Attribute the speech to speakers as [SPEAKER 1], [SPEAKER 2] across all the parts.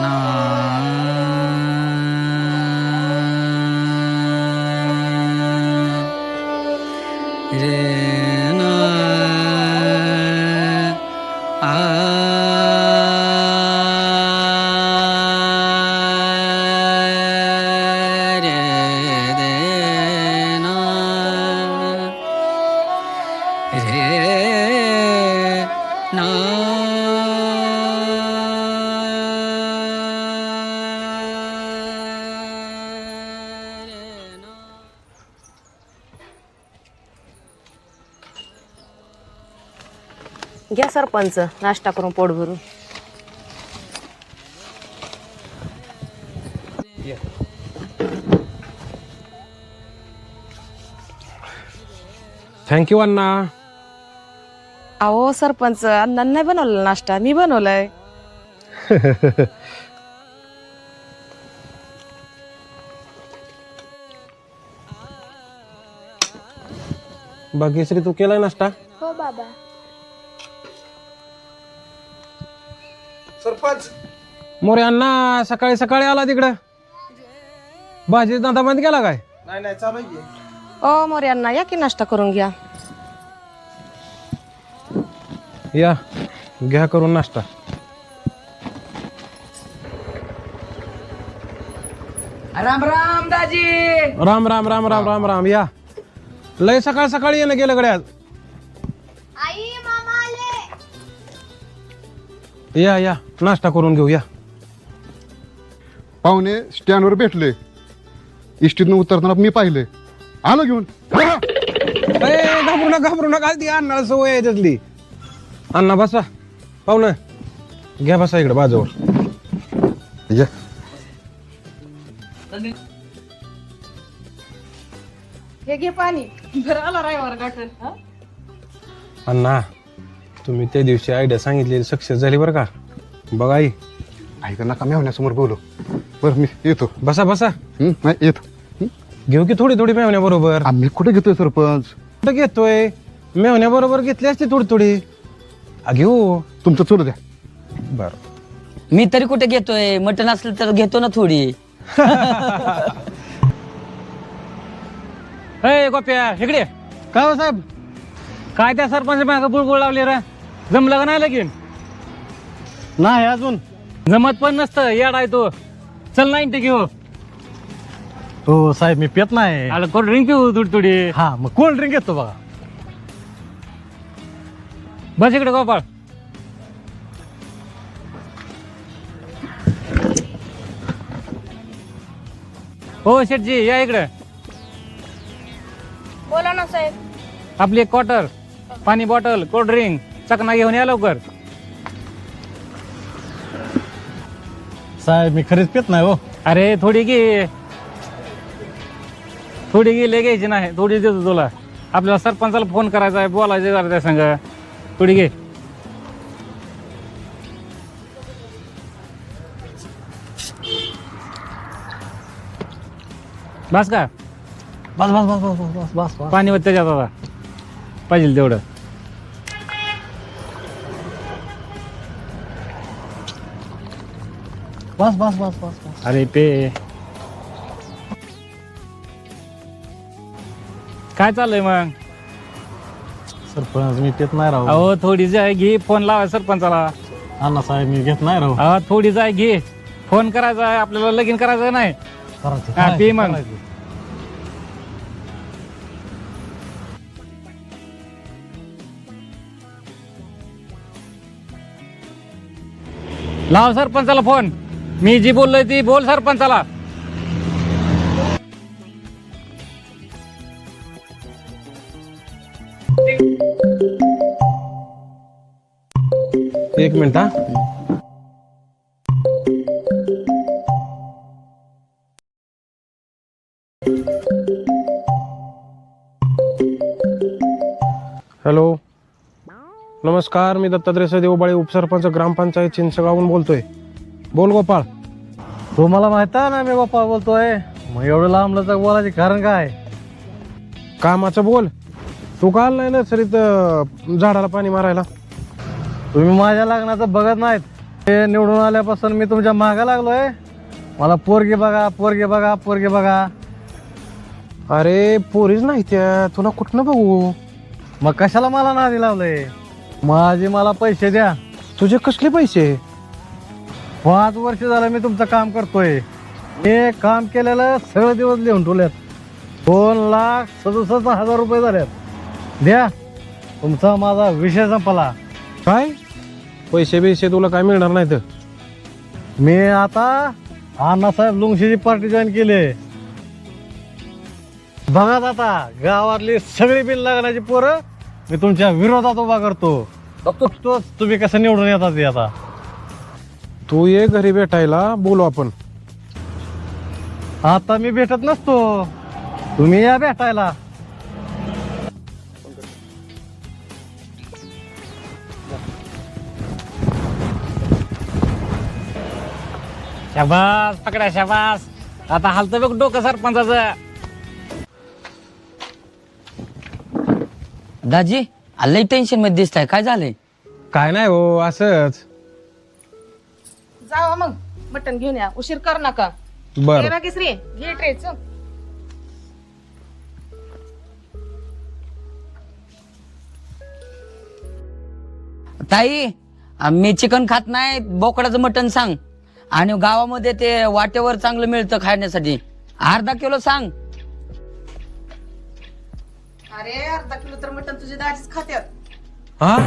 [SPEAKER 1] ना रे ना आ रे दे ना रे ना
[SPEAKER 2] घ्या सरपंच नाश्ता करून पोट भरून.
[SPEAKER 3] थँक्यू अण्णा.
[SPEAKER 2] अहो सरपंच अण्णांनी नाही बनवलेला नाश्ता, मी बनवलाय.
[SPEAKER 3] भाग्यश्री तू केलाय नाश्ता?
[SPEAKER 4] हो बाबा.
[SPEAKER 5] सरपंच
[SPEAKER 3] मोरे अण्णा सकाळी सकाळी आला तिकडं. भाजी धंदा बंद केला काय?
[SPEAKER 5] नाही नाही चालू आहे की.
[SPEAKER 2] ओ मोरे अण्णा या की नाश्ता करून घ्या.
[SPEAKER 3] या घ्या करून नाश्ता.
[SPEAKER 1] राम राम दाजी.
[SPEAKER 3] राम राम राम राम राम राम. या लय सकाळ सकाळी येणं गेलं गड्या.
[SPEAKER 4] आई मामा आले.
[SPEAKER 3] या या नाश्ता करून घेऊ या.
[SPEAKER 6] पाहुणे स्टँडवर भेटले. इष्टीतनं उतरताना मी पाहिले. आलो घेऊन.
[SPEAKER 3] घाबरू नका ती अण्णाला सवय आहे त्यातली. अण्णा बसा. पाहुणं घ्या बसा इकडे बाजूवर.
[SPEAKER 6] ये.
[SPEAKER 2] हे घे पाणी. बरं आला रायवर गाठून.
[SPEAKER 3] अण्णा तुम्ही त्या दिवशी आयडिया सांगितलेली सक्सेस झाली बरं का. बघा आई.
[SPEAKER 6] ऐका नका मी होण्यासमोर बोलू. बरं मी येतो.
[SPEAKER 3] बसा बसा.
[SPEAKER 6] नाही येतो.
[SPEAKER 3] घेऊ की थोडी थोडी मेवण्या बरोबर.
[SPEAKER 6] आम्ही कुठे घेतोय सरपंच?
[SPEAKER 3] कुठं घेतोय? मेवण्या बरोबर घेतली असती थोडी थोडी. घेऊ.
[SPEAKER 6] तुमचं चोरू द्या.
[SPEAKER 3] बर.
[SPEAKER 1] मी तरी कुठे घेतोय, मटण असलं तर घेतो ना थोडी.
[SPEAKER 7] ए गोप्या इकडे.
[SPEAKER 3] काय हो साहेब?
[SPEAKER 7] काय त्या सरपंच मागं बुळबुळ लावली रे. जमलं का नाही लगीन?
[SPEAKER 3] नाही अजून.
[SPEAKER 7] जमत पण नसतं येड आहे तो. चल 90 घेऊ.
[SPEAKER 8] हो साहेब मी पेत नाही.
[SPEAKER 7] आला कोल्ड ड्रिंक पिऊ थोडी थोडी.
[SPEAKER 8] हा मग कोल्ड ड्रिंक घेतो बघा.
[SPEAKER 7] बस इकडे गोपाळ. हो शेठजी या इकडे.
[SPEAKER 4] बोला ना साहेब.
[SPEAKER 7] आपली एक क्वार्टर, पाणी बॉटल, कोल्ड ड्रिंक, चकना घेऊन या लवकर.
[SPEAKER 8] साहेब मी खरीच पेत नाही हो.
[SPEAKER 7] अरे थोडी घे. थोडी घे, लय घ्यायची नाही. थोडी देतो तुला. आपल्याला सरपंचाला फोन करायचा आहे, बोलायचं जरा त्या संग. थोडी घे. बस का?
[SPEAKER 8] बस बस बस बस बस बस बस.
[SPEAKER 7] पाणी वत त्याच्यात आता पाहिजे तेवढं.
[SPEAKER 8] बस बस बस बस बस.
[SPEAKER 7] अरे पे काय चाललंय मग?
[SPEAKER 8] सरपंच मी पेत नाही राहू.
[SPEAKER 7] अहो थोडी जाय घे. फोन लावा सरपंचाला.
[SPEAKER 8] अण्णा साहेब मी घेत नाही राहू.
[SPEAKER 7] अहो थोडी जाय घे. फोन करायचा आहे आपल्याला, लगीन करायचं नाही.
[SPEAKER 8] करायचं.
[SPEAKER 7] हा, पे मग.
[SPEAKER 8] करायचं.
[SPEAKER 7] लाव सरपंचाला फोन. मी जी बोललोय ती बोल सरपंचाला.
[SPEAKER 3] एक मिनिट हा. हॅलो नमस्कार. मी दत्तात्रय सदेवबाळे उपसरपंच ग्रामपंचायत चिंचगावहून बोलतोय. बोल गोपाळ.
[SPEAKER 8] तुम्हाला माहित आहे ना मी गोपाळ बोलतोय. मग एवढं लांबलं बोलायचे कारण काय?
[SPEAKER 3] कामाचं बोल. तू का आला नाही नर्सरीत झाडाला पाणी मारायला?
[SPEAKER 8] तुम्ही माझ्या लग्नाचं बघत नाहीत. ते निवडून आल्यापासून मी तुमच्या मागा लागलोय. मला पोरगी बघा, पोरगी बघा, पोरगी बघा.
[SPEAKER 3] अरे पोरीच नाही त्या, तुला कुठनं बघू?
[SPEAKER 8] मग कशाला मला नादी लावलंय? माझे मला पैसे द्या.
[SPEAKER 3] तुझे कसले पैसे?
[SPEAKER 8] 5 वर्ष झालं मी तुमचं काम करतोय. हे काम केलेलं सगळे दिवस लिहून ठेवल्यात. 2,67,000 रुपये झाल्यात. द्या, तुमचा माझा विषय संपला.
[SPEAKER 3] काय पैसे बिशे तुला काय मिळणार नाही तर?
[SPEAKER 8] मी आता अण्णासाहेब लुंगशीची पार्टी जॉईन केली. बघा आता गावातली सगळी बिन लागण्याची पोरं मी तुमच्या विरोधात उभा करतो. बघतो तुम्ही कसं निवडून येतात ते. आता
[SPEAKER 3] तू ये घरी भेटायला, बोलू आपण.
[SPEAKER 8] आता मी भेटत नसतो, तुम्ही या भेटायला.
[SPEAKER 7] शाबास पकड्या, शाबास. आता हालतं बघ डोकं सरपंचाचं.
[SPEAKER 1] दाजी लई टेन्शन मध्ये दिसताय, काय झालंय?
[SPEAKER 3] काय नाही हो, असंच.
[SPEAKER 2] जावा मग मटण घेऊन या, उशीर कर नका.
[SPEAKER 3] बर
[SPEAKER 2] श्री घे ट्रेच.
[SPEAKER 1] ताई मी चिकन खात नाही, बोकडाचं मटण सांग. आणि गावामध्ये ते वाटेवर चांगलं मिळतं खाण्यासाठी, अर्धा किलो सांग.
[SPEAKER 2] अरे अर्धा किलो तर मटण तुझे दाजीच खात्यात.
[SPEAKER 3] हा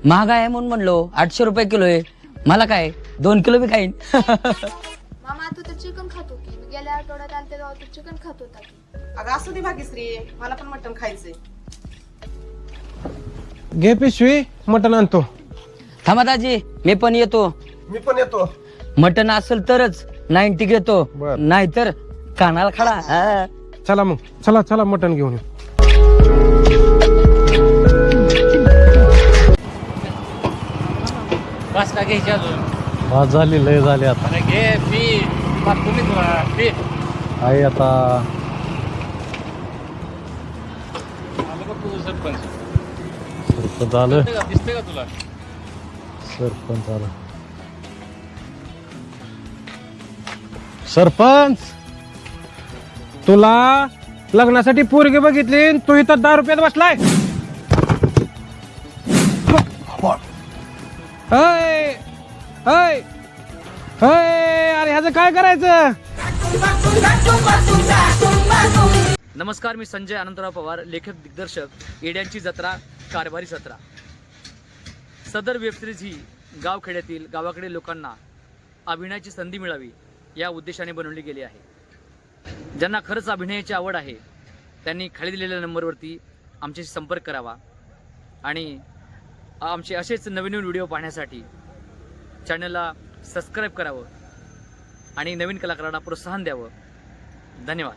[SPEAKER 1] महाग आहे म्हणून म्हणलो, 800 रुपये किलो आहे. मला काय 2 किलो बी खाईन.
[SPEAKER 4] मामा तू तर चिकन खात होती, मी गेल्या आठवड्यात आलते तेव्हा तू चिकन खात होता की.
[SPEAKER 2] अगं असू दे भाग्यश्री, मला पण मटण खायचंय.
[SPEAKER 3] घे पिशवी, मटण आणतो.
[SPEAKER 1] थांबा दाजी, मी पण येतो.
[SPEAKER 3] मी पण येतो.
[SPEAKER 1] मटण असेल तरच 90 घेतो,
[SPEAKER 3] बर.
[SPEAKER 1] नाहीतर कानाला खडा. हा.
[SPEAKER 3] चला मग, चला चला मटण घेऊन येऊ.
[SPEAKER 7] बस का घ्यायची अजून?
[SPEAKER 8] आज झाली, लय झाली. आता
[SPEAKER 7] अरे घे पी, तुम्ही तुला पी.
[SPEAKER 8] आई आता
[SPEAKER 7] आलं बघ तुझं सरपंच.
[SPEAKER 8] सरपंच आलं.
[SPEAKER 7] दिसतंय का तुला?
[SPEAKER 8] सरपंच आलं. सरपंच,
[SPEAKER 3] तुला लग्नासाठी पोरगी बघितली, तू इथं 10 रुपयात बसलाय. अय, अय, अय, अरे ह्याचं काय करायचं?
[SPEAKER 5] नमस्कार, मी संजय अनंतराव पवार, लेखक दिग्दर्शक, येड्यांची जत्रा कारभारी सत्रा. सदर वेबसिरीज ही गावखेड्यातील गावाकडील लोकांना अभिनयाची संधी मिळावी या उद्देशाने बनवली गेली आहे. ज्यांना खरंच अभिनयाची आवड आहे त्यांनी खाली दिलेल्या नंबरवरती आमच्याशी संपर्क करावा आणि आमचे असेच नवीन व्हिडिओ पाहण्यासाठी चॅनलला सबस्क्राईब करावं आणि नवीन कलाकारांना प्रोत्साहन द्यावं. धन्यवाद.